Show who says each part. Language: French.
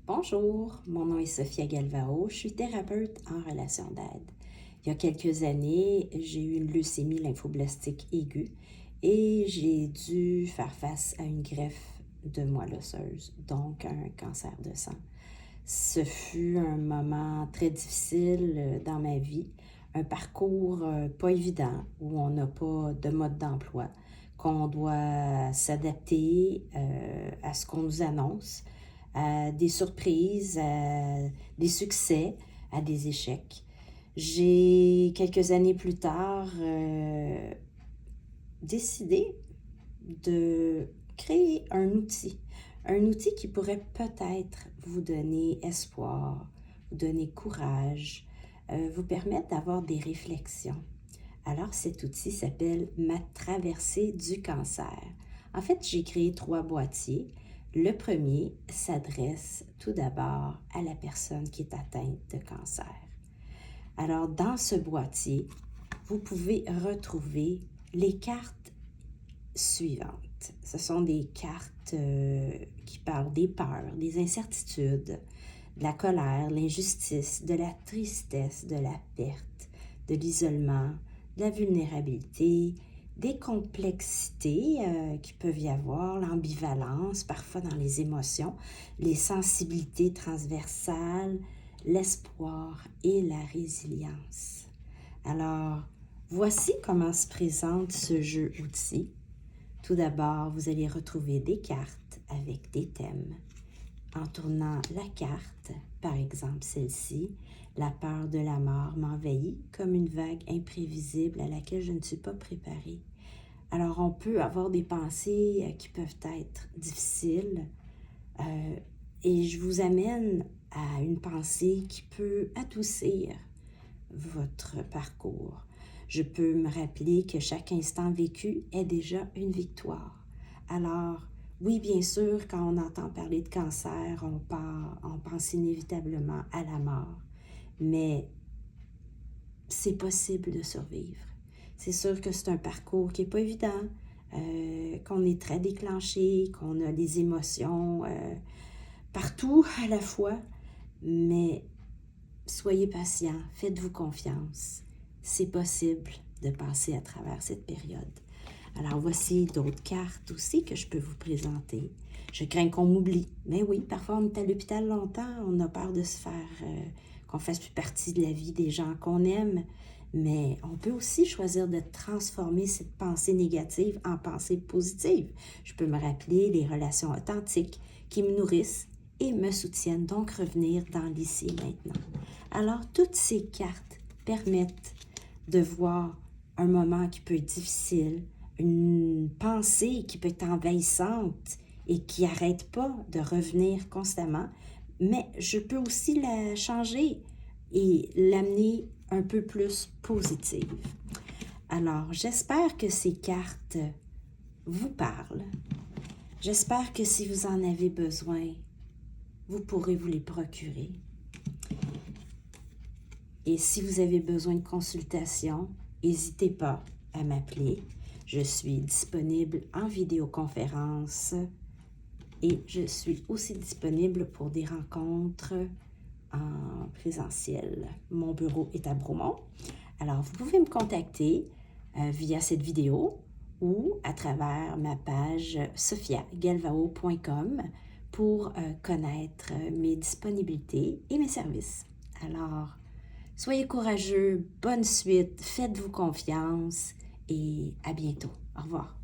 Speaker 1: Bonjour, mon nom est Sophia Galvao, je suis thérapeute en relation d'aide. Il y a quelques années, j'ai eu une leucémie lymphoblastique aiguë et j'ai dû faire face à une greffe de moelle osseuse, donc un cancer de sang. Ce fut un moment très difficile dans ma vie, un parcours pas évident où on n'a pas de mode d'emploi, qu'on doit s'adapter à ce qu'on nous annonce, à des surprises, à des succès, à des échecs. J'ai, quelques années plus tard, décidé de créer un outil qui pourrait peut-être vous donner espoir, vous donner courage, vous permettre d'avoir des réflexions. Alors cet outil s'appelle Ma traversée du cancer. En fait, j'ai créé 3 boîtiers. Le premier s'adresse tout d'abord à la personne qui est atteinte de cancer. Alors dans ce boîtier, vous pouvez retrouver les cartes suivantes. Ce sont des cartes qui parlent des peurs, des incertitudes, de la colère, l'injustice, de la tristesse, de la perte, de l'isolement, de la vulnérabilité, des complexités qui peuvent y avoir, l'ambivalence parfois dans les émotions, les sensibilités transversales, l'espoir et la résilience. Alors, voici comment se présente ce jeu-outil. Tout d'abord, vous allez retrouver des cartes avec des thèmes. En tournant la carte, par exemple celle-ci, la peur de la mort m'envahit comme une vague imprévisible à laquelle je ne suis pas préparée. Alors on peut avoir des pensées qui peuvent être difficiles et je vous amène à une pensée qui peut adoucir votre parcours. Je peux me rappeler que chaque instant vécu est déjà une victoire. Alors, oui, bien sûr, quand on entend parler de cancer, on pense inévitablement à la mort. Mais c'est possible de survivre. C'est sûr que c'est un parcours qui n'est pas évident, qu'on est très déclenché, qu'on a les émotions partout à la fois, mais soyez patient, faites-vous confiance. C'est possible de passer à travers cette période. Alors voici d'autres cartes aussi que je peux vous présenter. Je crains qu'on m'oublie. Mais oui, parfois on est à l'hôpital longtemps, on a peur de se faire, qu'on fasse plus partie de la vie des gens qu'on aime. Mais on peut aussi choisir de transformer cette pensée négative en pensée positive. Je peux me rappeler les relations authentiques qui me nourrissent et me soutiennent, donc revenir dans l'ici et maintenant. Alors, toutes ces cartes permettent de voir un moment qui peut être difficile, une pensée qui peut être envahissante et qui n'arrête pas de revenir constamment, mais je peux aussi la changer et l'amener un peu plus positive. Alors, j'espère que ces cartes vous parlent. J'espère que si vous en avez besoin, vous pourrez vous les procurer. Et si vous avez besoin de consultation, n'hésitez pas à m'appeler. Je suis disponible en vidéoconférence et je suis aussi disponible pour des rencontres en présentiel. Mon bureau est à Bromont. Alors, vous pouvez me contacter via cette vidéo ou à travers ma page sophiagalvao.com pour connaître mes disponibilités et mes services. Alors, soyez courageux, bonne suite, faites-vous confiance et à bientôt. Au revoir.